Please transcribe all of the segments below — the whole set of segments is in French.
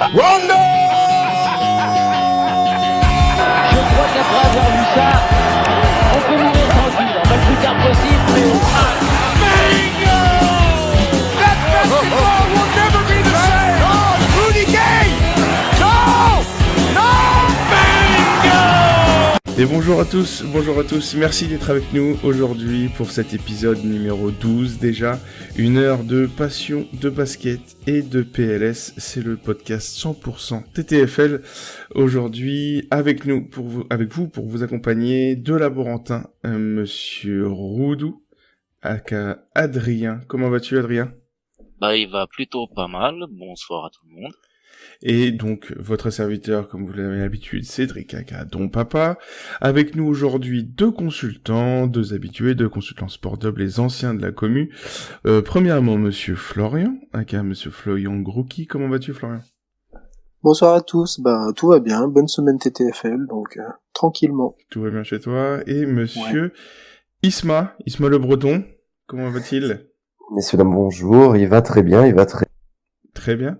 Rondo! Je crois qu'après avoir vu ça, on peut mourir tranquille, enfin le plus tard possible. Bingo! That basketball will never be the same! Oh, Rudy Gay! No! No! Bingo! Et bonjour à tous, merci d'être avec nous aujourd'hui pour cet épisode numéro 12 déjà. Une heure de passion, de basket et de PLS, c'est le podcast 100% TTFL. Aujourd'hui avec vous pour vous accompagner de Laborantin, monsieur Roudou, aka Adrien. Comment vas-tu Adrien ? Il va plutôt pas mal, bonsoir à tout le monde. Et donc, votre serviteur, comme vous l'avez l'habitude, Cédric aka Don Papa. Avec nous aujourd'hui deux consultants, deux habitués, deux consultants sport double, les anciens de la commu. Premièrement, monsieur Florian, aka monsieur Florian Grouki. Comment vas-tu, Florian ? Bonsoir à tous, tout va bien, bonne semaine TTFL, donc tranquillement. Tout va bien chez toi. Et monsieur Isma le Breton, comment va-t-il ? Messieurs, dames, bonjour, il va très bien, Très bien.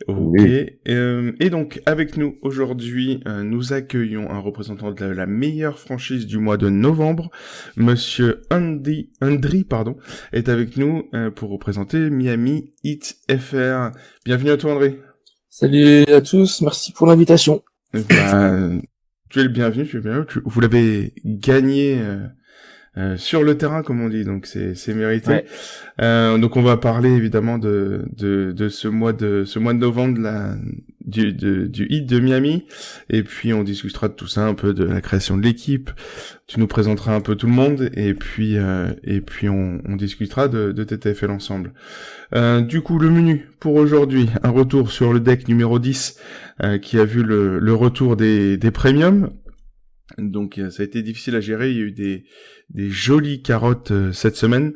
Ok. Oui. Et donc, avec nous aujourd'hui, nous accueillons un représentant de la meilleure franchise du mois de novembre. Monsieur Andri, est avec nous pour représenter Miami Heat FR. Bienvenue à toi, André. Salut à tous, merci pour l'invitation. Tu es le bienvenu, vous l'avez gagné sur le terrain, comme on dit, donc c'est mérité. Ouais. Donc on va parler évidemment de ce mois de novembre du Heat de Miami, et puis on discutera de tout ça, un peu de la création de l'équipe. Tu nous présenteras un peu tout le monde, et puis on discutera de TTFL ensemble. Du coup, le menu pour aujourd'hui, un retour sur le deck numéro 10 qui a vu le retour des premiums. Donc ça a été difficile à gérer, il y a eu des jolies carottes cette semaine.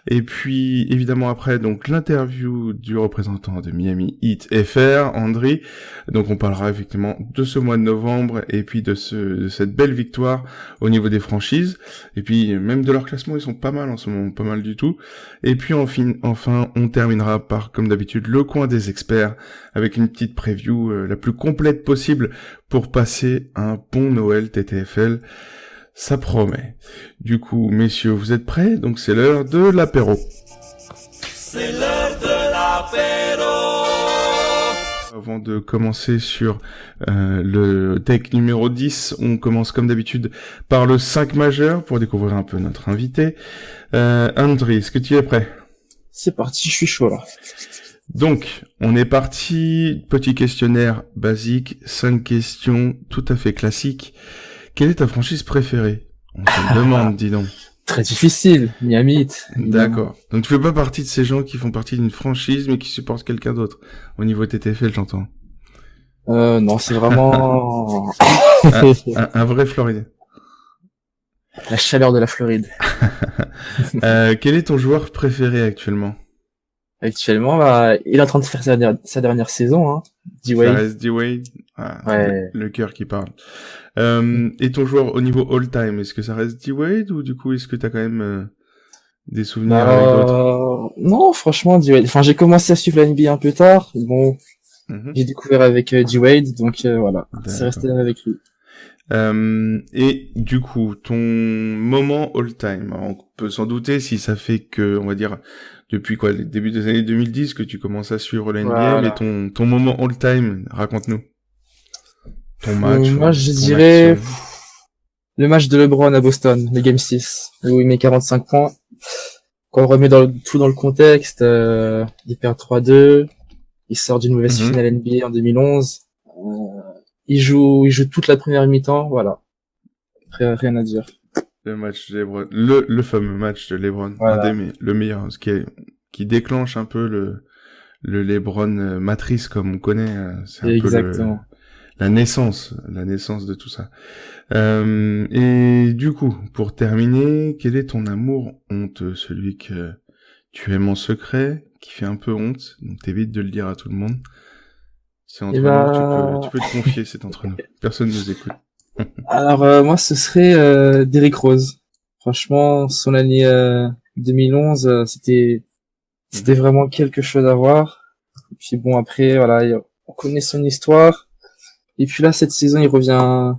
Et puis évidemment après donc l'interview du représentant de Miami Heat FR, André. Donc on parlera effectivement de ce mois de novembre et puis de cette belle victoire au niveau des franchises. Et puis même de leur classement, ils sont pas mal en ce moment, pas mal du tout. Et puis enfin on terminera par comme d'habitude le coin des experts avec une petite preview la plus complète possible pour passer un bon Noël TTFL. Ça promet. Du coup, messieurs, vous êtes prêts ? Donc c'est l'heure de l'apéro. C'est l'heure de l'apéro! Avant de commencer sur le deck numéro 10, on commence comme d'habitude par le 5 majeur pour découvrir un peu notre invité. André, est-ce que tu es prêt ? C'est parti, je suis chaud là. Donc, on est parti. Petit questionnaire basique, 5 questions tout à fait classiques. Quelle est ta franchise préférée ? On se demande, dis donc. Très difficile, Miami Heat. D'accord. Donc tu fais pas partie de ces gens qui font partie d'une franchise mais qui supportent quelqu'un d'autre. Au niveau TTFL, j'entends. Non, c'est vraiment... un vrai Floridien. La chaleur de la Floride. Quel est ton joueur préféré actuellement ? Actuellement, il est en train de faire sa dernière saison, hein. D-Wade. Ça reste D-Wade. Ouais. Le cœur qui parle. Et ton joueur au niveau all-time, est-ce que ça reste D-Wade ou du coup est-ce que t'as quand même des souvenirs avec d'autres ? Non, franchement, D-Wade. Enfin, j'ai commencé à suivre la NBA un peu tard. Bon, j'ai découvert avec D-Wade, donc voilà, c'est resté avec lui. Et du coup, ton moment all-time, on peut s'en douter si ça fait que, on va dire, depuis le début des années 2010 que tu commences à suivre la NBA, voilà. Mais ton moment all-time, raconte-nous. Ton match. Moi, je dirais le match de LeBron à Boston, le Game 6, où il met 45 points. Quand on remet tout dans le contexte, il perd 3-2, il sort d'une mauvaise finale NBA en 2011. Il joue toute la première mi-temps, voilà. Rien à dire. Le match de LeBron, le fameux match de LeBron, voilà. Le meilleur, ce qui déclenche un peu le LeBron matrice comme on connaît, c'est un exactement. Peu la naissance de tout ça. Et du coup, pour terminer, quel est ton amour honteux, celui que tu aimes en secret, qui fait un peu honte, donc t'évites de le dire à tout le monde. C'est entre nous, tu peux te confier, c'est entre nous. Personne ne nous écoute. Alors moi, ce serait Derrick Rose. Franchement, son année 2011, c'était vraiment quelque chose à voir. Et puis bon, après, voilà, On connaît son histoire. Et puis là, cette saison, il revient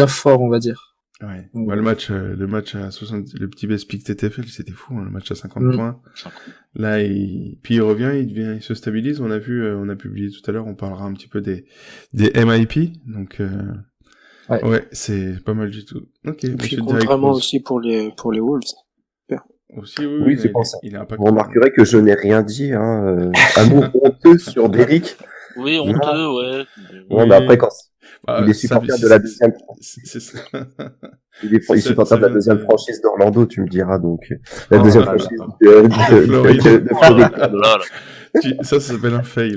fort, on va dire. Ouais. Bah, le match à 60, le petit best pick TTFL, c'était fou, hein, le match à 50 points. Là, puis il revient, il se stabilise. On a publié tout à l'heure, on parlera un petit peu des MIP. Donc, ouais, c'est pas mal du tout. Ok. Et puis, il compte vraiment aussi pour les Wolves. Aussi, oui, c'est pour ça. Il a un Vous remarquerez que je n'ai rien dit, hein, amour honteux sur Derrick. Oui, honteux, ouais. Ouais, mais après, quand il est supporter de la deuxième, c'est ça. il est supporter de la deuxième franchise d'Orlando, tu me diras, donc, la deuxième franchise de Floride. Ça s'appelle un fail.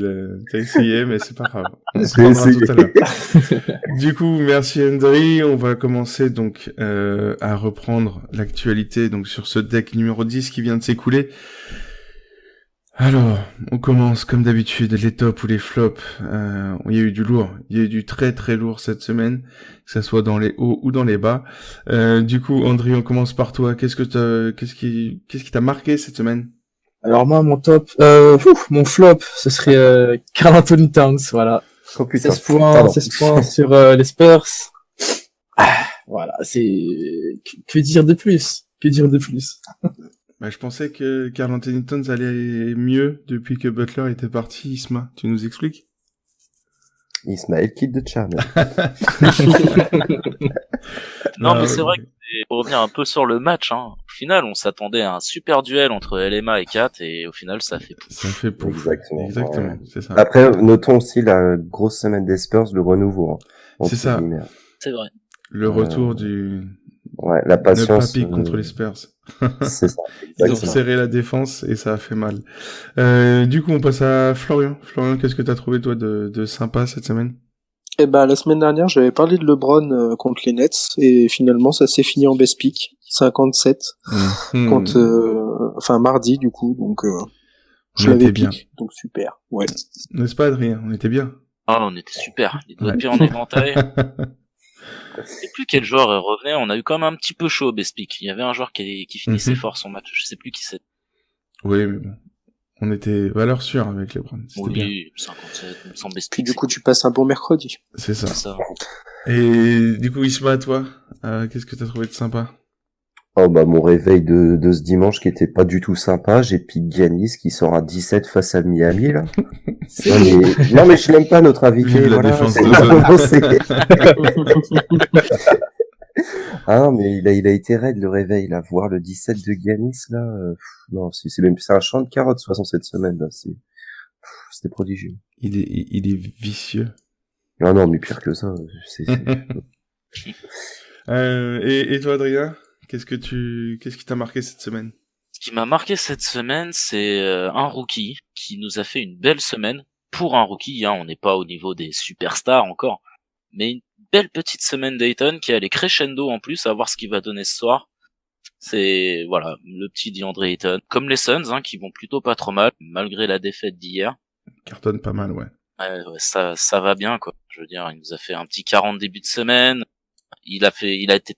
T'as essayé, mais c'est pas grave. On se reprendra tout à l'heure. Du coup, merci Hendry. On va commencer donc à reprendre l'actualité donc sur ce deck numéro 10 qui vient de s'écouler. Alors, on commence comme d'habitude, les tops ou les flops. Il y a eu du lourd, il y a eu du très très lourd cette semaine, que ça soit dans les hauts ou dans les bas. Du coup, André, on commence par toi. Qu'est-ce qui t'a marqué cette semaine? Alors moi, mon top, mon flop, ce serait Karl Anthony Towns, voilà. Oh, 16 points sur les Spurs. Voilà, que dire de plus? Bah, je pensais que Karl Anthony Towns allait mieux depuis que Butler était parti. Isma, tu nous expliques? Ismaël quitte de Charme. Non, mais c'est vrai que pour revenir un peu sur le match, hein, au final, on s'attendait à un super duel entre LMA et Kat, et au final, ça fait pouf. Ça fait pouf. Exactement. Exactement, c'est ça. Après, notons aussi la grosse semaine des Spurs, le renouveau. Hein, c'est ça. C'est vrai. Le retour du... Ouais, la patience. Ne pas pique contre les Spurs. C'est ça. Ils ont serré la défense et ça a fait mal. Du coup, on passe à Florian. Florian, qu'est-ce que t'as trouvé, toi, de sympa cette semaine? Eh ben, la semaine dernière, j'avais parlé de LeBron contre les Nets et finalement, ça s'est fini en best pick. 57. Contre, mardi, du coup, donc, je l'avais pick. Donc, super. Ouais. N'est-ce pas, Adrien? On était bien. Ah, on était super. Les doigts de pied en éventail. Je sais plus quel joueur revenait, on a eu quand même un petit peu chaud au best pick. Il y avait un joueur qui finissait fort son match, je sais plus qui c'est. Oui, mais bon. On était valeur sûre avec LeBron. C'était bien. 57, sans best pick. Puis du coup, tu passes un bon mercredi. C'est ça. Et du coup, Isma, toi, qu'est-ce que t'as trouvé de sympa? Oh bah mon réveil de ce dimanche qui était pas du tout sympa, j'ai piqué Giannis qui sort à 17 face à Miami là. Non mais je l'aime pas notre invité. Voilà, la défense Ah non mais il a été raide le réveil là, voir le 17 de Giannis là. Non c'est un champ de carottes de toute façon cette semaine là. C'était prodigieux. Il est vicieux. Non mais pire que ça. Et toi Adrien? Qu'est-ce qui t'a marqué cette semaine? Ce qui m'a marqué cette semaine, c'est un rookie qui nous a fait une belle semaine. Pour un rookie, hein, on n'est pas au niveau des superstars encore, mais une belle petite semaine d'Ayton qui allait crescendo en plus, à voir ce qu'il va donner ce soir. C'est, voilà, le petit DeAndre Ayton. Comme les Suns, hein, qui vont plutôt pas trop mal, malgré la défaite d'hier. Cartonne pas mal, ouais. Ouais, ça va bien, quoi. Je veux dire, il nous a fait un petit 40 début de semaine. Il a été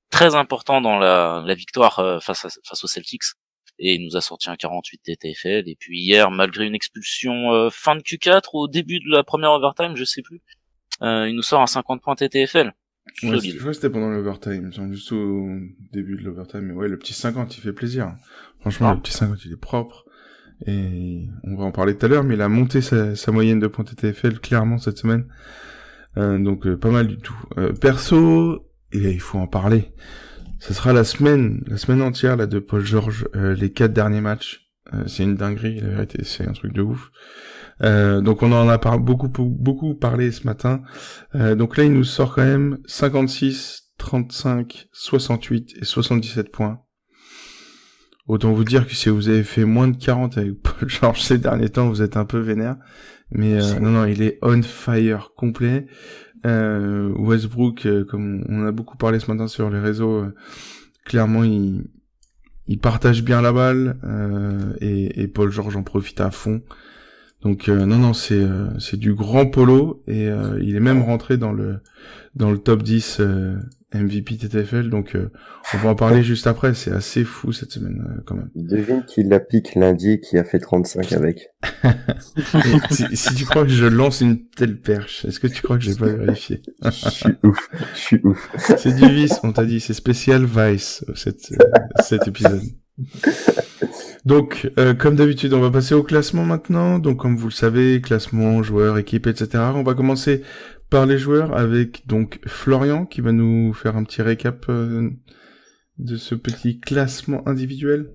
très important dans la victoire face aux Celtics, et il nous a sorti un 48 TTFL. Et puis hier, malgré une expulsion fin de Q4 au début de la première overtime, je sais plus, il nous sort un 50 points TTFL. Ouais, je crois que c'était pendant l'overtime, juste au début de l'overtime. Mais ouais, le petit 50, il fait plaisir. Franchement, le petit 50, il est propre. Et on va en parler tout à l'heure, mais il a monté sa moyenne de points TTFL clairement cette semaine. Donc pas mal du tout. Perso, et il faut en parler. Ça sera la semaine entière là de Paul George, les 4 derniers matchs. C'est une dinguerie, la vérité, c'est un truc de ouf. Donc on en a beaucoup parlé ce matin. Donc là, il nous sort quand même 56, 35, 68 et 77 points. Autant vous dire que si vous avez fait moins de 40 avec Paul George ces derniers temps, vous êtes un peu vénère. Mais non, il est on fire complet. Westbrook, comme on a beaucoup parlé ce matin sur les réseaux, clairement il partage bien la balle, et Paul George en profite à fond. Donc non, c'est du grand polo et il est même rentré dans le top 10 MVP TTFL. Donc on va en parler juste après. C'est assez fou cette semaine quand même. Devine qui la pique lundi et qui a fait 35 avec. si tu crois que je lance une telle perche, est-ce que tu crois que j'ai pas vérifié? Je suis ouf. C'est du vice, on t'a dit, c'est spécial Vice cet épisode. Donc, comme d'habitude, on va passer au classement maintenant. Donc, comme vous le savez, classement, joueurs, équipe, etc. On va commencer par les joueurs avec donc Florian qui va nous faire un petit récap de ce petit classement individuel.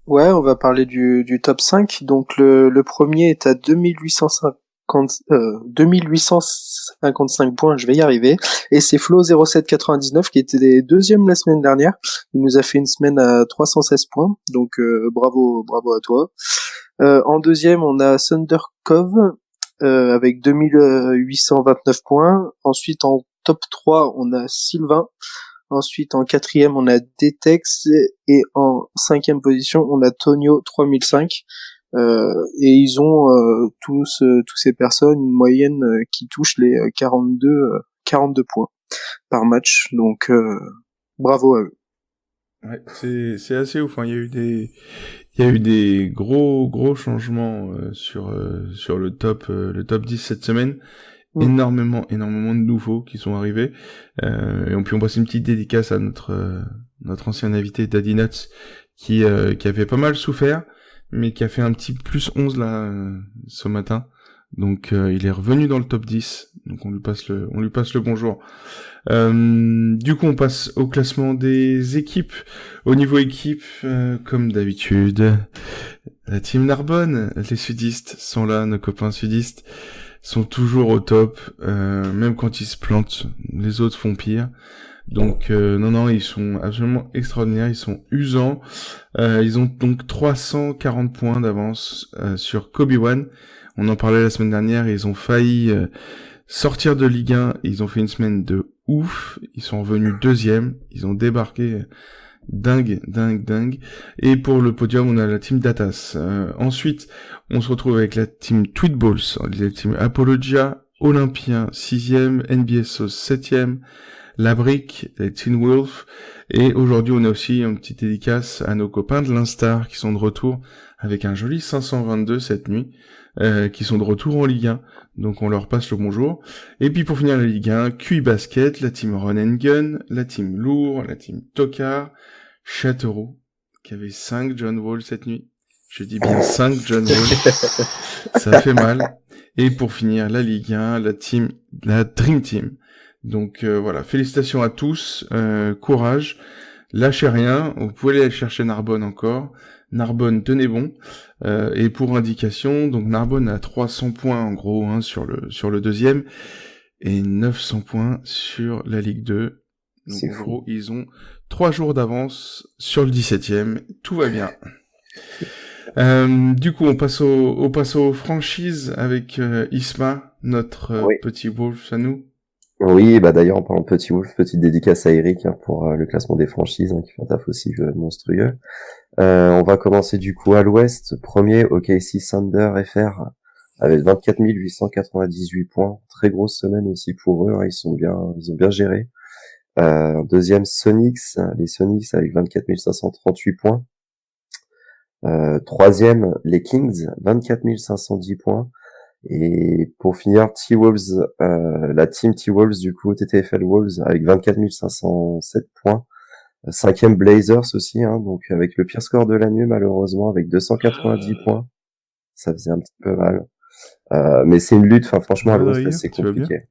Ouais, on va parler du top 5. Donc le premier est à 2855 points, je vais y arriver. Et c'est Flo0799 qui était deuxième la semaine dernière. Il nous a fait une semaine à 316 points. Donc bravo à toi. En deuxième, on a Thundercove avec 2829 points. Ensuite, en top 3, on a Sylvain. Ensuite, en quatrième, on a Detex et en cinquième position, on a Tonio 3005. Et ils ont tous ces personnes une moyenne qui touche les 42 points par match. Donc bravo à eux. Ouais, c'est assez ouf. Hein. Il y a eu des gros changements sur le top 10 cette semaine. Énormément de nouveaux qui sont arrivés. Et puis on passe une petite dédicace à notre ancien invité Daddy Nuts qui avait pas mal souffert, mais qui a fait un petit plus 11 là ce matin. Donc il est revenu dans le top 10. Donc on lui passe le bonjour. Du coup on passe au classement des équipes. Au niveau équipe, comme d'habitude, la team Narbonne, les sudistes sont là, nos copains sudistes sont toujours au top, même quand ils se plantent, les autres font pire. Donc non, ils sont absolument extraordinaires, ils sont usants. Ils ont donc 340 points d'avance sur Kobe One. On en parlait la semaine dernière, ils ont failli sortir de Ligue 1, ils ont fait une semaine de ouf, ils sont revenus deuxième, ils ont débarqué dingue. Et pour le podium, on a la team Datas. Ensuite, on se retrouve avec la team Tweetballs, la team Apologia, Olympien 6e, NBSO 7e, La Brique, la Teen Wolf. Et aujourd'hui, on a aussi une petite dédicace à nos copains de l'Instar qui sont de retour avec un joli 522 cette nuit, qui sont de retour en Ligue 1. Donc on leur passe le bonjour. Et puis pour finir la Ligue 1, QI Basket, la team Run and Gun, la team Lourd, la team Tokar, Châteauroux, qui avait 5 John Wall cette nuit. Je dis bien 5 John Wall. Ça fait mal. Et pour finir la Ligue 1, la Dream Team. Donc voilà, félicitations à tous, courage, lâchez rien, vous pouvez aller chercher Narbonne encore. Narbonne, tenez bon. Et pour indication, donc Narbonne a 300 points en gros sur le deuxième et 900 points sur la Ligue 2. Donc en gros, ils ont 3 jours d'avance sur le 17e. Tout va bien. Du coup, on passe aux franchises avec Isma, notre petit Wolf à nous. Oui, bah d'ailleurs, en parlant de Petit Wolf, petite dédicace à Eric pour le classement des franchises, qui fait un taf aussi monstrueux. On va commencer du coup à l'ouest. Premier, OKC Thunder FR avec 24 898 points. Très grosse semaine aussi pour eux, ils ont bien géré. Deuxième, Sonics, les Sonics avec 24 538 points. Troisième, les Kings, 24 510 points. Et pour finir, T-Wolves, la team T-Wolves, du coup, TTFL Wolves, avec 24 507 points. Cinquième, Blazers aussi, donc avec le pire score de l'année, malheureusement, avec 290 points. Ça faisait un petit peu mal. Mais c'est une lutte, franchement, à l'Ouest, c'est compliqué.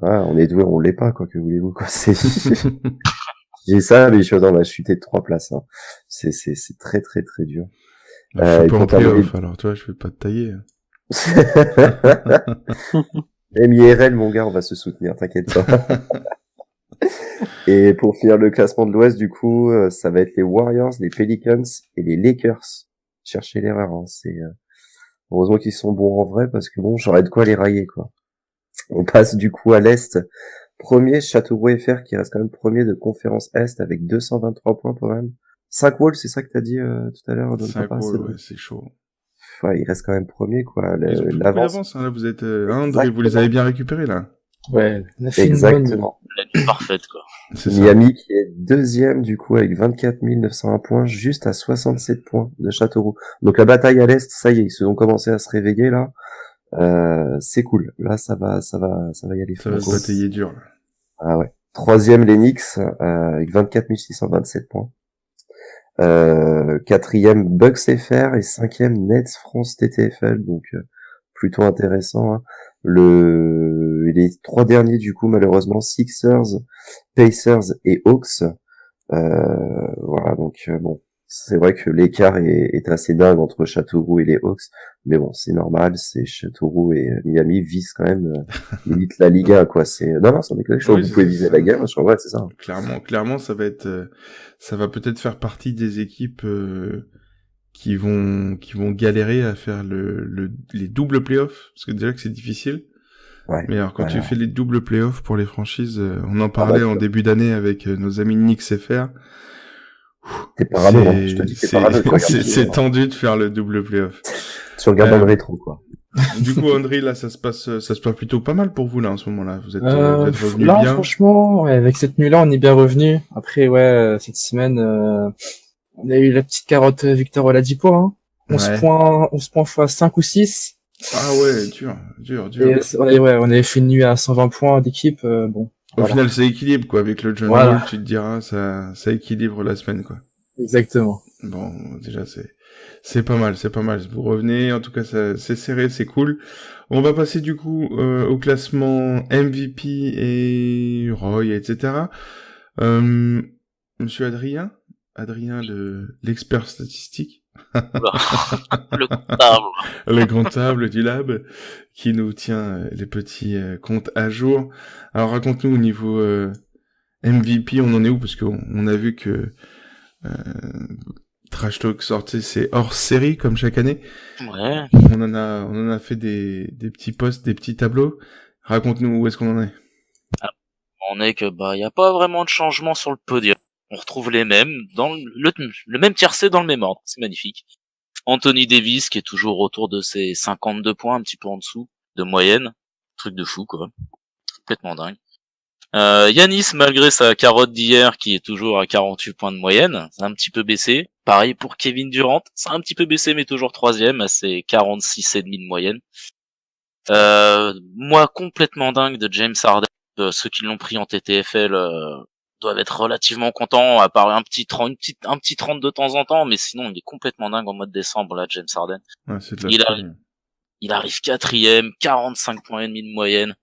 On est doué, on l'est pas, quoi, que voulez-vous, quoi. J'ai ça, mais on va chuter de 3 places, C'est très, très, très dur. Je suis pas en playoff, alors toi, je vais pas te tailler. Même IRL, mon gars, on va se soutenir, t'inquiète pas. Et pour finir le classement de l'Ouest, du coup, ça va être les Warriors, les Pelicans et les Lakers. Cherchez l'erreur, heureusement qu'ils sont bons en vrai, parce que bon, j'aurais de quoi les railler, quoi. On passe du coup à l'Est. Premier, Châteauroux FR, qui reste quand même premier de conférence Est avec 223 points quand même. 5 Wolves, c'est ça que t'as dit tout à l'heure? 5 Wolves, ouais, c'est chaud. ouais, il reste quand même premier, quoi. Ils ont plus beaucoup L'avance. d'avance, hein, là, vous êtes, André, vous les avez bien récupérés, là. Ouais, on a fait une Exactement. La nuit parfaite, quoi. C'est ça. Miami qui est deuxième, du coup, avec 24 901 points, juste à 67 points de Châteauroux. Donc la bataille à l'Est, ça y est, ils ont commencé à se réveiller, là. C'est cool. Là, ça va y aller. Ça va se batailler dur, là. Ah ouais. Troisième, les Knicks, avec 24 627 points. Quatrième, Bucks FR, et cinquième, Nets France TTFL, donc plutôt intéressant, hein. Les trois derniers, du coup, malheureusement, Sixers, Pacers et Hawks. Voilà, donc bon, c'est vrai que l'écart est assez dingue entre Châteauroux et les Hawks, mais bon, c'est normal, c'est Châteauroux et Miami visent quand même limite la Liga, quoi. C'est non, ça n'est quelque chose. Oui, Vous c'est pouvez ça. viser la gamme, en vrai, c'est ça. Clairement, ça va être, ça va peut-être faire partie des équipes qui vont galérer à faire les doubles playoffs, parce que déjà que c'est difficile. Ouais. Mais alors quand Ouais. tu fais les doubles playoffs pour les franchises, on en parlait en début d'année avec nos amis Knicks FR. T'es parano, hein. Je te dis que t'es parano. C'est tendu de faire le double playoff. Tu regardes dans le rétro, quoi. Du coup, André, là, ça se passe plutôt pas mal pour vous, là, en ce moment-là. Vous êtes revenu là, bien. franchement, ouais, avec cette nuit-là, on est bien revenu. Après, ouais, cette semaine, on a eu la petite carotte Victor Oladipo, hein. 11 Ouais. points fois 5 ou 6. Ah ouais, dur. Et on avait fait une nuit à 120 points d'équipe, bon. Au Voilà. final, ça équilibre, quoi. Avec le John Voilà. Wall, tu te diras, ça équilibre la semaine, quoi. Exactement. Bon, déjà, c'est pas mal. Vous revenez, en tout cas, c'est serré, c'est cool. On va passer, du coup, au classement MVP et Roy, etc. Monsieur Adrien, l'expert statistique. Le comptable. Le comptable du lab, qui nous tient les petits comptes à jour. Alors raconte-nous au niveau MVP, on en est où? Parce qu'on a vu que Trash Talk sortait ses hors série comme chaque année. Ouais. On en a fait des petits posts, des petits tableaux. Raconte-nous où est-ce qu'on en est. On est que, y a pas vraiment de changement sur le podium. On retrouve les mêmes dans le même tiercé dans le même ordre. C'est magnifique. Anthony Davis qui est toujours autour de ses 52 points, un petit peu en dessous de moyenne. Truc de fou, quoi. Complètement dingue. Giannis, malgré sa carotte d'hier, qui est toujours à 48 points de moyenne, c'est un petit peu baissé. Pareil pour Kevin Durant, c'est un petit peu baissé, mais toujours troisième, à ses 46,5 de moyenne. Moi, complètement dingue de James Harden. Ceux qui l'ont pris en TTFL doivent être relativement contents, à part un petit 30 de temps en temps, mais sinon, il est complètement dingue en mois de décembre, là, James Harden. Ouais, c'est de la folie. Il arrive quatrième, 45 points et demi de moyenne.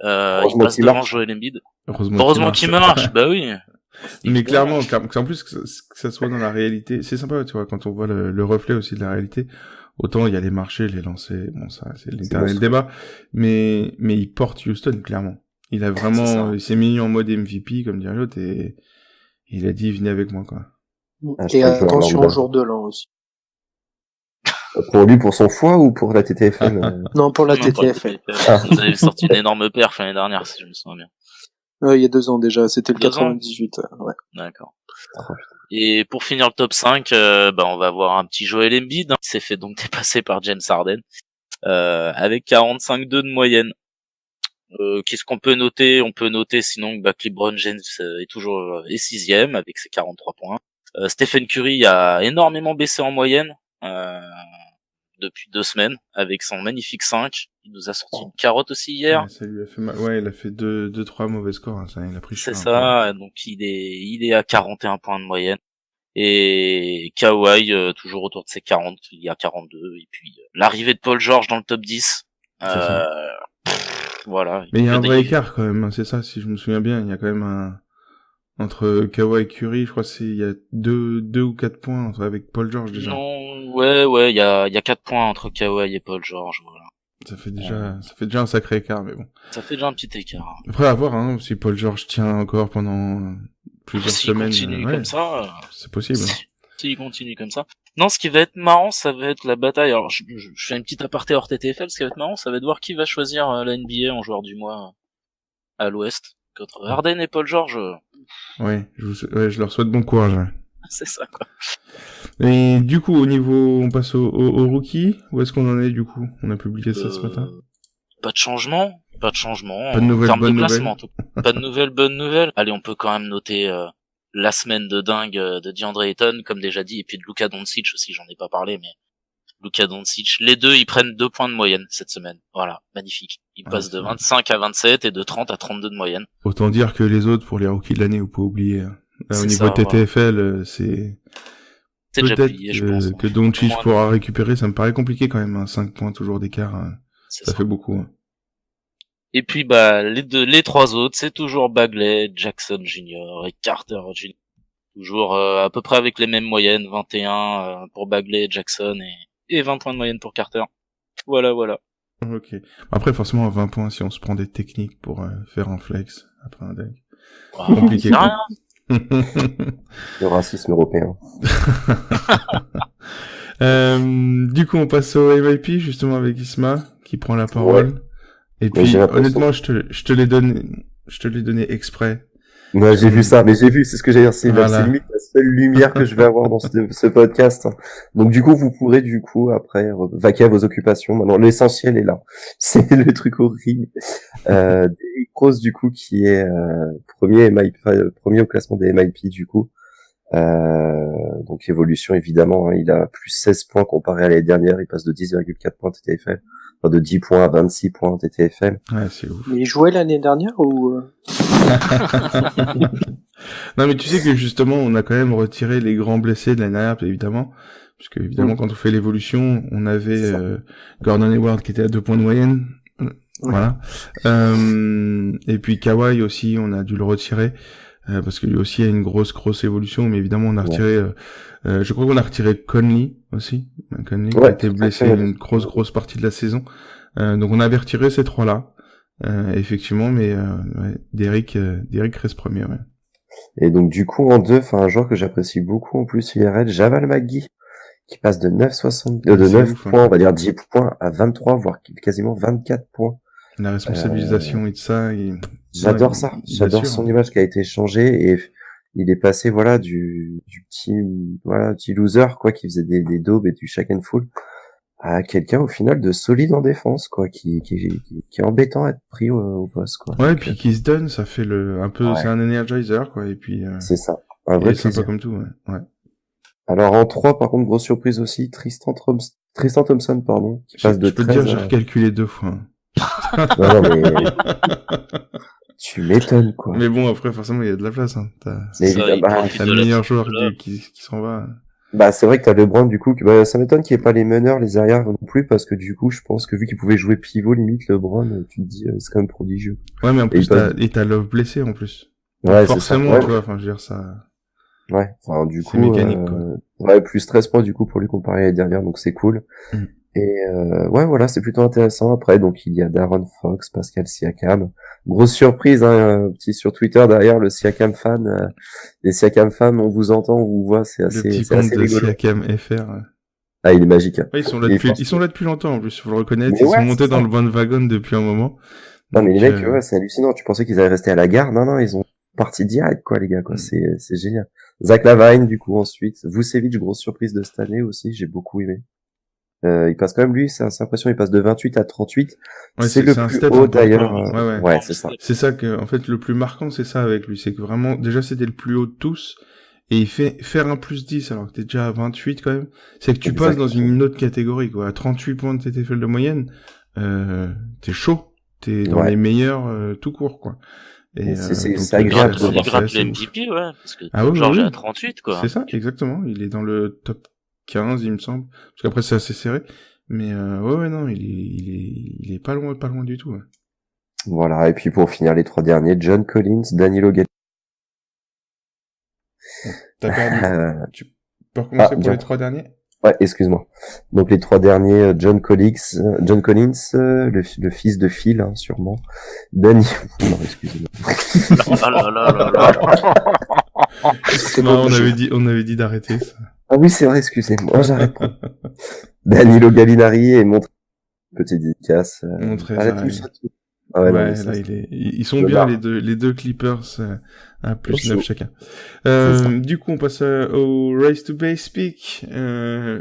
Il passe devant Joel Embiid. Heureusement qu'il marche, bah oui. Mais clairement, en plus que ça soit dans la réalité, c'est sympa, tu vois, quand on voit le reflet aussi de la réalité. Autant il y a les marchés, les lancers, bon ça c'est l'éternel débat, mais il porte Houston clairement. Il a vraiment, il s'est mis en mode MVP comme dirait l'autre et il a dit venez avec moi quoi. Et attention au jour de l'an aussi. Pour lui, pour son foie ou pour la TTFL? Non, pour la Non, pas TTFL. Vous avez sorti une énorme perf l'année dernière, si je me souviens bien. Il y a 2 ans déjà, c'était le 2 ans 98. Ouais. D'accord. Et pour finir le top 5, on va avoir un petit Joel Embiid, hein, qui s'est fait donc dépasser par James Harden, avec 45,2 de moyenne. Qu'est-ce qu'on peut noter? On peut noter sinon que LeBron James est toujours sixième avec ses 43 points. Stephen Curry a énormément baissé en moyenne depuis 2 semaines avec son magnifique 5. Il nous a sorti une carotte aussi hier. Ouais, ça lui a fait mal. Ouais, il a fait 2-3 mauvais scores. Hein, ça, il a pris cher. C'est ça. Donc il est à 41 points de moyenne. Et Kawhi toujours autour de ses 40. Il y a 42. Et puis l'arrivée de Paul George dans le top 10. Voilà. Mais il y a un vrai écart quand même, hein, c'est ça, si je me souviens bien. Il y a quand même entre Kawhi et Curry, je crois il y a 2 ou 4 points avec Paul George déjà. Non, ouais, il y a 4 points entre Kawhi et Paul George, voilà. Ça fait déjà un sacré écart, mais bon. Ça fait déjà un petit écart. Après, à voir, hein, si Paul George tient encore pendant plusieurs semaines. S'il continue comme ça, c'est possible. S'il continue comme ça. Non, ce qui va être marrant, ça va être la bataille. Alors, je fais une petite aparté hors TTFL. Ce qui va être marrant, ça va être de voir qui va choisir la NBA en joueur du mois à l'Ouest. Contre Harden et Paul George. Ouais, je leur souhaite bon courage. C'est ça, quoi. Et du coup, au niveau, on passe au rookie. Où est-ce qu'on en est, du coup? On a publié ça ce matin. Pas de changement. Pas de changement. Pas de nouvelles en termes bonnes de classement, nouvelles. en tout cas. Pas de nouvelles bonnes nouvelles. Allez, on peut quand même noter la semaine de dingue de DeAndre Ayton, comme déjà dit, et puis de Luka Doncic aussi, j'en ai pas parlé, mais Luka Doncic, les deux, ils prennent 2 points de moyenne cette semaine. Voilà, magnifique. Ils passent de 25 à 27 et de 30 à 32 de moyenne. Autant dire que les autres, pour les rookies de l'année, vous pouvez oublier. Là, au C'est niveau ça, TTFL, c'est déjà peut-être plié, je pense. que Doncic Moins, pourra récupérer. Ça me paraît compliqué quand même. 5 points toujours d'écart. c'est Ça ça. fait beaucoup. Hein. Et puis les trois autres, c'est toujours Bagley, Jackson Jr. et Carter Jr. Toujours à peu près avec les mêmes moyennes, 21 pour Bagley, Jackson et 20 points de moyenne pour Carter. Voilà. Ok. Après, forcément, à 20 points, si on se prend des techniques pour faire un flex après un deck. Wow, Compliqué, c'est quoi. rien. Le racisme européen. Du coup, on passe au MIP, justement, avec Isma, qui prend la parole. Ouais. Et Mais puis, j'ai l'impression- honnêtement, je te l'ai donné exprès. Moi, j'ai vu ça, mais j'ai vu, c'est ce que j'allais dire, c'est Voilà. c'est limite la seule lumière que je vais avoir dans ce podcast. Donc, du coup, vous pourrez, du coup, après, vaquer à vos occupations. Maintenant, l'essentiel est là. C'est le truc horrible. Derrick Rose, du coup, qui est, premier au classement des MIP, du coup. Donc, évolution, évidemment, hein, il a plus 16 points comparé à l'année dernière. Il passe de 10,4 points TTFL. Enfin, de 10 points à 26 points TTFL. Ouais, c'est ouf. Mais il jouait l'année dernière ou Non, mais tu sais que justement, on a quand même retiré les grands blessés de l'année dernière, évidemment. Puisque, évidemment, quand on fait l'évolution, on avait Gordon Hayward qui était à 2 points de moyenne. Voilà. Et puis Kawhi aussi, on a dû le retirer. Parce que lui aussi a une grosse évolution. Mais évidemment, on a retiré... je crois qu'on a retiré Conley aussi. Conley qui a été blessé une grosse partie de la saison. Donc on avait retiré ces trois-là. Effectivement, mais Derrick reste premier. Ouais. Et donc du coup en 2, un joueur que j'apprécie beaucoup en plus IRL, Jamal McGee, qui passe de 9 ouf, points, on va dire 10 points à 23, voire quasiment 24 points. La responsabilisation et de ça. J'adore ça. J'adore son image qui a été changée et il est passé du petit loser quoi qui faisait des daubes et du shake and full à quelqu'un au final de solide en défense quoi qui est embêtant à être pris au poste quoi. Ouais, donc, puis qui se donne, ça fait c'est un energizer quoi et puis c'est ça. Un vrai sympa plaisir. comme tout ouais. Alors en 3 par contre grosse surprise aussi Tristan Thompson qui passe de je peux 13 te dire j'ai recalculé 2 fois. Non mais tu m'étonnes quoi. Mais bon après forcément il y a de la place hein. Mais Ça, évidemment, il T'as le meilleur joueur qui s'en va. bah c'est vrai que t'as LeBron du coup ça m'étonne qu'il n'y ait pas les meneurs les arrières non plus parce que du coup je pense que vu qu'il pouvait jouer pivot limite LeBron tu te dis c'est quand même prodigieux. Ouais mais en plus il t'as Love blessé en plus. Ouais, forcément c'est ça. tu vois enfin je veux dire ça. Ouais, enfin du C'est coup mécanique, quoi. ouais, plus 13 points du coup pour lui comparé à l'année dernière donc c'est cool. Et ouais voilà, c'est plutôt intéressant. Après donc il y a Darren Fox, Pascal Siakam. Grosse surprise un petit sur Twitter derrière le Siakam fan les Siakam fans, on vous entend, on vous voit, c'est Le assez petit c'est compte assez de rigolo. Siakam FR. Ah, il est magique. Hein. Ouais, ils sont là depuis longtemps en plus, faut le reconnaître, Mais ils ouais, sont montés c'est dans ça. le bandwagon depuis un moment. Non mais Donc, les mecs ouais, c'est hallucinant, tu pensais qu'ils allaient rester à la gare. Non ils ont parti direct quoi les gars quoi, c'est génial. Zach Lavine du coup ensuite, Vucevic grosse surprise de cette année aussi, j'ai beaucoup aimé. Il passe quand même lui, c'est l'impression il passe de 28 à 38. Ouais, c'est le un plus step haut important. d'ailleurs. Ouais, c'est ça. C'est ça que en fait le plus marquant c'est ça avec lui, c'est que vraiment déjà c'était le plus haut de tous et il fait faire un plus 10 alors que t'es déjà à 28 quand même. C'est que tu passes dans une autre catégorie quoi, à 38 points de TTFL de moyenne, t'es chaud, t'es dans les meilleurs tout court quoi. Et c'est agréable. Il gratte le MVP ouais parce que George est à 38 quoi. C'est ça exactement, il est dans le top 15 il me semble parce qu'après c'est assez serré mais ouais non il est pas loin du tout ouais. Voilà et puis pour finir les 3 derniers John Collins, Danilo Gallinari. T'as perdu. Tu peux recommencer pour les 3 derniers? Ouais, excuse-moi. Donc les 3 derniers, John Collins, le fils de Phil, hein, sûrement. Non, excusez-moi. Non, on avait dit d'arrêter ça. Ah oui, c'est vrai, excusez-moi, j'arrête pas. Danilo Gallinari et montre petite dédicace. Ah ouais, non, mais Ouais, ça, là, ils sont Le bien, bar. les deux Clippers, à plus Au 9 chaud. chacun. C'est ça. Du coup, on passe au Race to Base Peak, la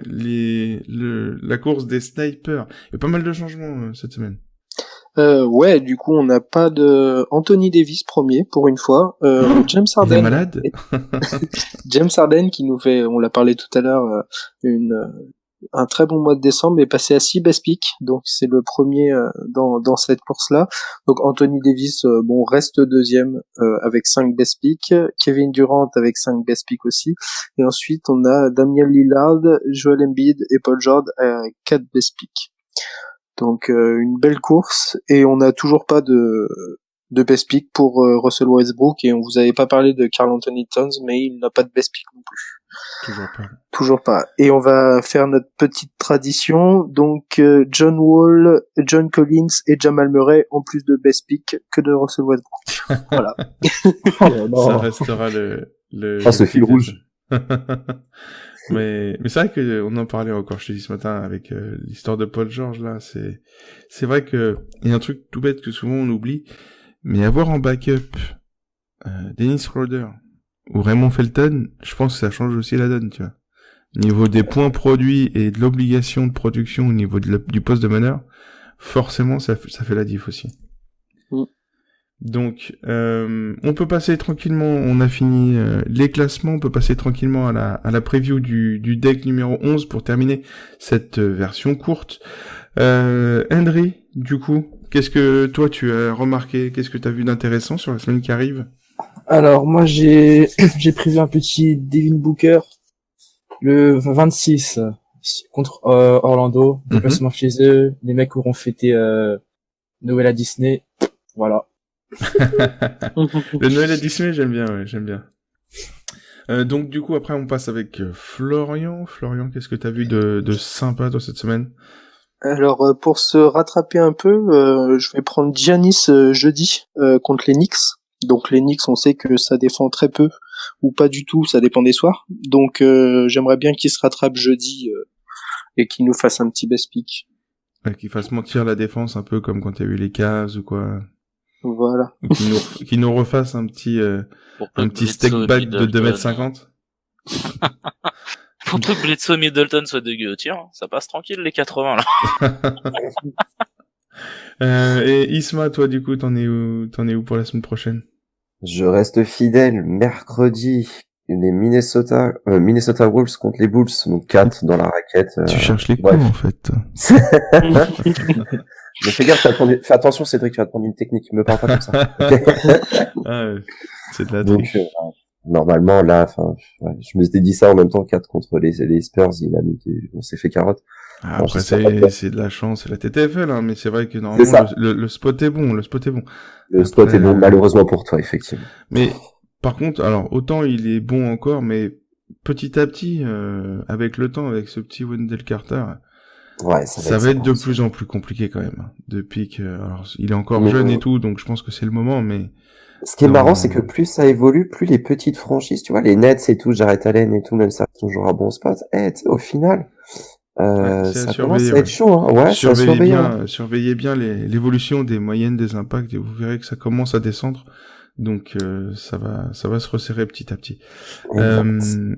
course des snipers. Il y a pas mal de changements, cette semaine. Ouais, du coup, on n'a pas de Anthony Davis premier pour une fois. James Il est Harden, malade? James Harden qui nous fait, on l'a parlé tout à l'heure, un très bon mois de décembre est passé à 6 best picks, donc c'est le premier dans cette course-là. Donc Anthony Davis, bon, reste deuxième avec 5 best picks. Kevin Durant avec 5 best picks aussi. Et ensuite, on a Damian Lillard, Joel Embiid et Paul George à 4 best picks. Donc une belle course et on n'a toujours pas de best pick pour Russell Westbrook et on vous avait pas parlé de Karl Anthony Towns mais il n'a pas de best pick non plus. Toujours pas. Toujours pas. Et on va faire notre petite tradition. Donc John Wall, John Collins et Jamal Murray ont plus de best pick que de Russell Westbrook. Voilà. Ça restera le Ce fil rouge. Mais c'est vrai que on en parlait encore, je te dis ce matin, avec l'histoire de Paul George, là, c'est vrai que il y a un truc tout bête que souvent on oublie, mais avoir en backup Dennis Schroeder ou Raymond Felton, je pense que ça change aussi la donne, tu vois. Au niveau des points produits et de l'obligation de production au niveau du poste de meneur, forcément ça fait la diff aussi. Donc, on peut passer tranquillement, on a fini les classements, on peut passer tranquillement à la preview du deck numéro 11 pour terminer cette version courte. Henry, du coup, qu'est-ce que toi tu as remarqué, qu'est-ce que tu as vu d'intéressant sur la semaine qui arrive? Alors, moi, j'ai prévu un petit Devin Booker le 26 contre Orlando, déplacement chez eux, les mecs auront fêté Noël à Disney, voilà. Le Noël à Disney, j'aime bien, ouais, j'aime bien. Donc du coup après on passe avec Florian. Florian, qu'est-ce que t'as vu de sympa toi cette semaine? Alors pour se rattraper un peu, je vais prendre Giannis jeudi contre les Knicks. Donc les Knicks, on sait que ça défend très peu ou pas du tout, ça dépend des soirs. Donc j'aimerais bien qu'il se rattrape jeudi et qu'il nous fasse un petit best pick. Ouais, qu'il fasse mentir la défense un peu comme quand t'as eu les Cavs ou quoi. Voilà. Ou qu'il nous refasse un petit step back de 2m50. Pour que Bledsoe Middleton soit dégueu, tiens, ça passe tranquille les 80 là. Et Isma, toi du coup, t'en es où pour la semaine prochaine? Je reste fidèle. Mercredi, les Minnesota Wolves contre les Bulls, donc 4 dans la raquette. Tu cherches les coups en fait. Mais fais gaffe, fais attention Cédric, tu vas te prendre une technique, me parle pas comme ça. Ah, c'est de la Donc, triche. normalement, là, je me suis dit ça en même temps, 4 contre les Spurs, on s'est fait carotte. Ah, Alors, après, j'espère c'est de la chance, c'est la TTFL, hein, mais c'est vrai que normalement, le spot est bon, Le spot est bon, malheureusement pour toi, effectivement. Mais, par contre, alors, autant il est bon encore, mais petit à petit, avec le temps, avec ce petit Wendell Carter, ouais, ça va être de plus en plus compliqué quand même. Depuis que, alors, il est encore jeune et tout, donc je pense que c'est le moment, mais... Ce qui est marrant, c'est que plus ça évolue, plus les petites franchises, tu vois, les Nets et tout, Jarrett Allen et tout, même ça, toujours à bon spot. Tu sais, au final, ça commence à être chaud, hein. Ouais, surveillez bien l'évolution des moyennes des impacts et vous verrez que ça commence à descendre. Donc, ça va se resserrer petit à petit.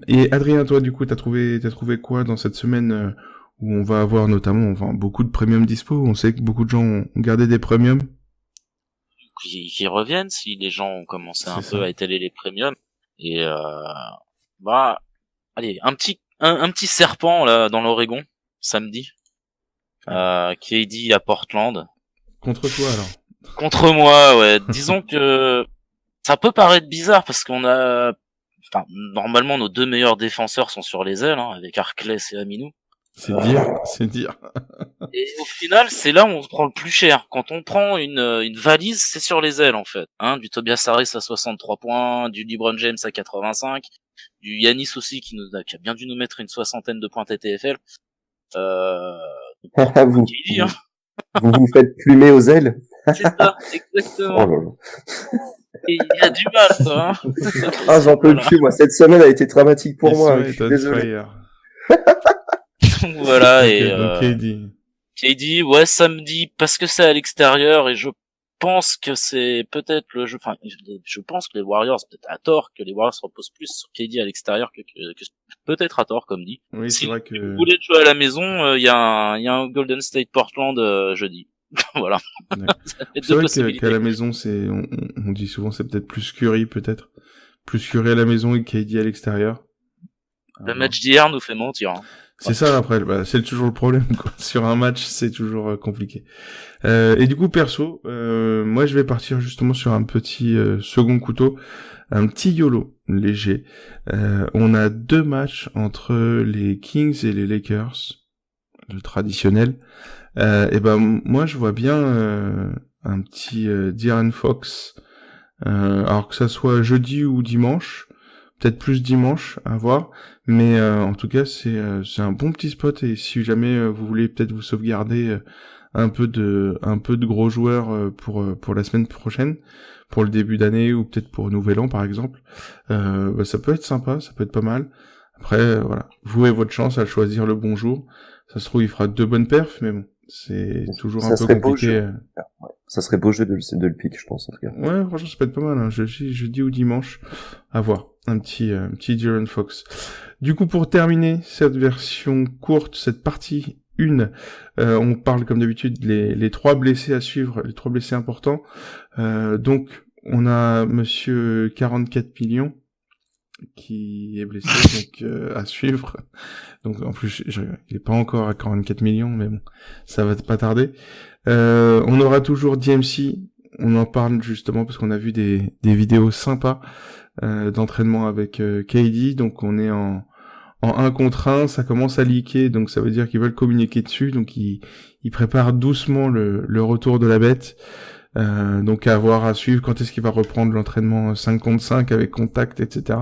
Et Adrien, toi, du coup, t'as trouvé quoi dans cette semaine, où on va avoir notamment beaucoup de premium dispo? On sait que beaucoup de gens ont gardé des premiums. Qui reviennent si les gens ont commencé un peu à étaler les premiums. Et allez, un petit serpent là dans l'Oregon samedi. KD à Portland. Contre toi alors? Contre moi, ouais. Disons que ça peut paraître bizarre parce normalement nos deux meilleurs défenseurs sont sur les ailes, hein, avec Harkless et Aminou. C'est dire. Et au final, c'est là où on se prend le plus cher. Quand on prend une valise, c'est sur les ailes, en fait. Hein, du Tobias Harris à 63 points, du LeBron James à 85, du Giannis aussi qui a bien dû nous mettre une 60aine de points TTFL. Vous vous faites plumer aux ailes? C'est ça, exactement. Oh là là. Et il y a du mal, quoi. Hein. Ah, j'en peux plus, moi. Cette semaine a été dramatique pour moi. Je suis désolé. Donc voilà, okay, donc KD, ouais, samedi, parce que c'est à l'extérieur et je pense que c'est peut-être le jeu, enfin, je pense que les Warriors, peut-être à tort, que les Warriors reposent plus sur KD à l'extérieur que peut-être à tort, comme dit. Oui, Si c'est vrai que... vous voulez jouer à la maison, il y a un Golden State Portland jeudi. Voilà. Ça fait C'est deux vrai possibilités. qu'à la maison, on dit souvent, c'est peut-être plus Curry, peut-être. Plus Curry à la maison et KD à l'extérieur. Le match d'hier nous fait mentir. Hein. C'est ça, après, c'est toujours le problème, quoi. Sur un match, c'est toujours compliqué. Et du coup, perso, moi, je vais partir justement sur un petit second couteau, un petit YOLO léger. On a 2 matchs entre les Kings et les Lakers, le traditionnel. Et ben, moi, je vois bien un petit De'Aaron Fox, alors que ça soit jeudi ou dimanche, peut-être plus dimanche, à voir. Mais en tout cas, c'est un bon petit spot, et si jamais vous voulez peut-être vous sauvegarder un peu de gros joueurs pour la semaine prochaine, pour le début d'année, ou peut-être pour Nouvel An par exemple, ça peut être sympa, ça peut être pas mal. Après, voilà, vous avez votre chance à choisir le bon jour. Ça se trouve, il fera 2 bonnes perfs, mais bon, c'est toujours un peu compliqué. Ouais. Ça serait beau jeu de le pick, je pense, en tout cas. Ouais, franchement, ça peut être pas mal, hein. Jeudi ou dimanche, à voir. Un petit De'Aaron Fox. Du coup, pour terminer cette version courte, cette partie 1, on parle comme d'habitude les 3 blessés à suivre, les 3 blessés importants. Donc, on a monsieur 44 millions qui est blessé, donc à suivre. Donc en plus, il est pas encore à 44 millions, mais bon, ça va pas tarder. On aura toujours DMC, on en parle justement parce qu'on a vu des vidéos sympas d'entraînement avec KD, donc on est en 1 contre 1, ça commence à leaker, donc ça veut dire qu'ils veulent communiquer dessus, donc ils préparent doucement le retour de la bête. Donc à voir, à suivre quand est-ce qu'il va reprendre l'entraînement 5 contre 5 avec contact, etc.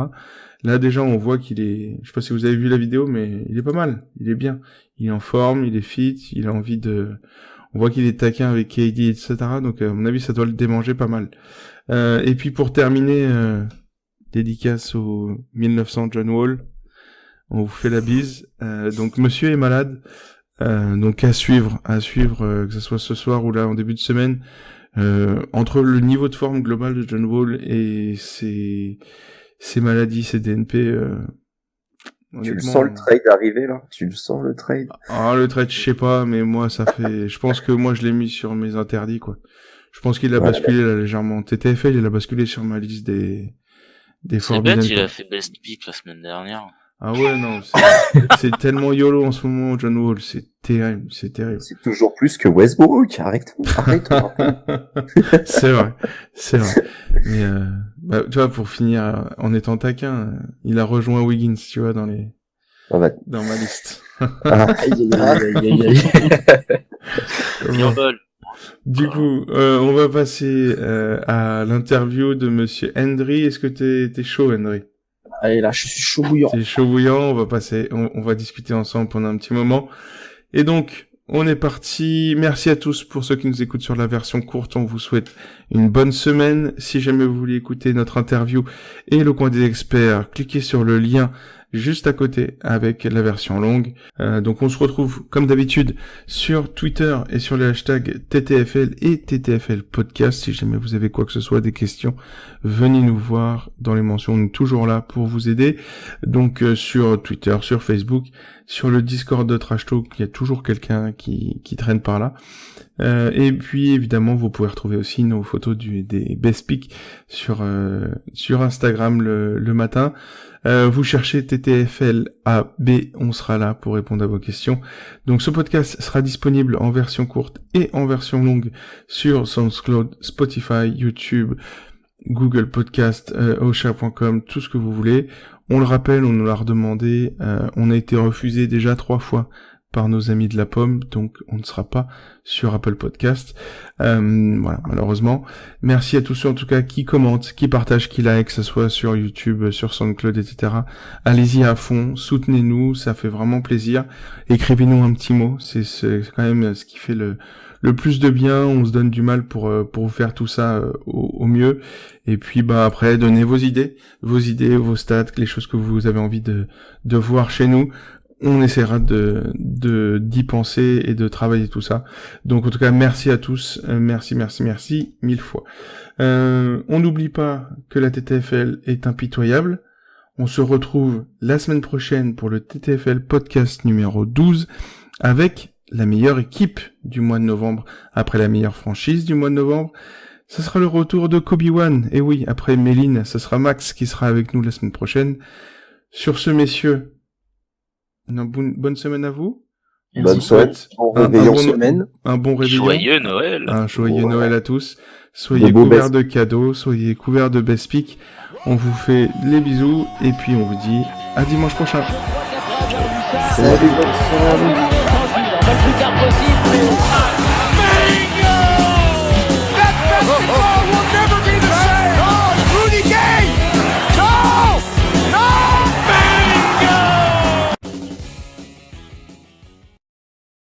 Là déjà on voit qu'il est, je sais pas si vous avez vu la vidéo, mais il est pas mal, il est bien, il est en forme, il est fit, il a envie on voit qu'il est taquin avec KD, etc. Donc à mon avis ça doit le démanger pas mal. Et puis pour terminer, dédicace au 1900 John Wall, on vous fait la bise. Donc monsieur est malade, donc à suivre, que ce soit ce soir ou là en début de semaine. Entre le niveau de forme global de John Wall et ses maladies, ses DNP, tu le sens le trade arriver là? Tu le sens le trade? Ah, le trade, je sais pas, mais moi ça fait, je pense que moi je l'ai mis sur mes interdits, quoi. Je pense qu'il a basculé là légèrement. TTFL, il a basculé sur ma liste des Forbidden. C'est bête, il a fait best pick la semaine dernière. Ah ouais, non, c'est tellement YOLO en ce moment, John Wall, c'est terrible. C'est toujours plus que Westbrook, arrête. C'est vrai. Mais, tu vois, pour finir, en étant taquin, il a rejoint Wiggins, tu vois, dans ma liste. Du coup, on va passer, à l'interview de monsieur Hendry. Est-ce que t'es chaud, Hendry? Allez, là, je suis chaud bouillant. T'es chaud bouillant, on va discuter ensemble pendant un petit moment. Et donc, on est parti. Merci à tous pour ceux qui nous écoutent sur la version courte. On vous souhaite une bonne semaine. Si jamais vous voulez écouter notre interview et le coin des experts, cliquez sur le lien juste à côté avec la version longue. Donc on se retrouve comme d'habitude sur Twitter et sur les hashtags TTFL et TTFL Podcast. Si jamais vous avez quoi que ce soit, des questions, venez nous voir dans les mentions. On est toujours là pour vous aider. Donc sur Twitter, sur Facebook, sur le Discord de Trash Talk, il y a toujours quelqu'un qui traîne par là. Et puis évidemment vous pouvez retrouver aussi nos photos des best picks sur Instagram le matin. Vous cherchez TTFLAB, on sera là pour répondre à vos questions. Donc ce podcast sera disponible en version courte et en version longue sur SoundCloud, Spotify, YouTube, Google Podcast, Osha.com, tout ce que vous voulez. On le rappelle, on nous l'a redemandé, on a été refusé déjà 3 fois par nos amis de la pomme, donc on ne sera pas sur Apple Podcast. Voilà, malheureusement. Merci à tous ceux en tout cas qui commentent, qui partagent, qui like, que ce soit sur YouTube, sur SoundCloud, etc. Allez-y à fond, soutenez-nous, ça fait vraiment plaisir. Écrivez-nous un petit mot, c'est quand même ce qui fait le plus de bien. On se donne du mal pour vous faire tout ça au mieux. Et puis après, donnez vos idées, vos stats, les choses que vous avez envie de voir chez nous. on essaiera d'y penser et de travailler tout ça. Donc en tout cas, merci à tous, merci 1000 fois. On n'oublie pas que la TTFL est impitoyable. On se retrouve la semaine prochaine pour le TTFL podcast numéro 12 avec la meilleure équipe du mois de novembre après la meilleure franchise du mois de novembre. Ce sera le retour de Kobe1. Et oui, après Méline, ce sera Max qui sera avec nous la semaine prochaine. Sur ce, messieurs, une bonne semaine à vous. Bonne soirée. Un bon réveillon. Joyeux Noël. Un joyeux Noël à tous. Soyez couverts de cadeaux, soyez couverts de best pick. On vous fait les bisous et puis on vous dit à dimanche prochain. Salut. Tranquille, on va le plus tard possible.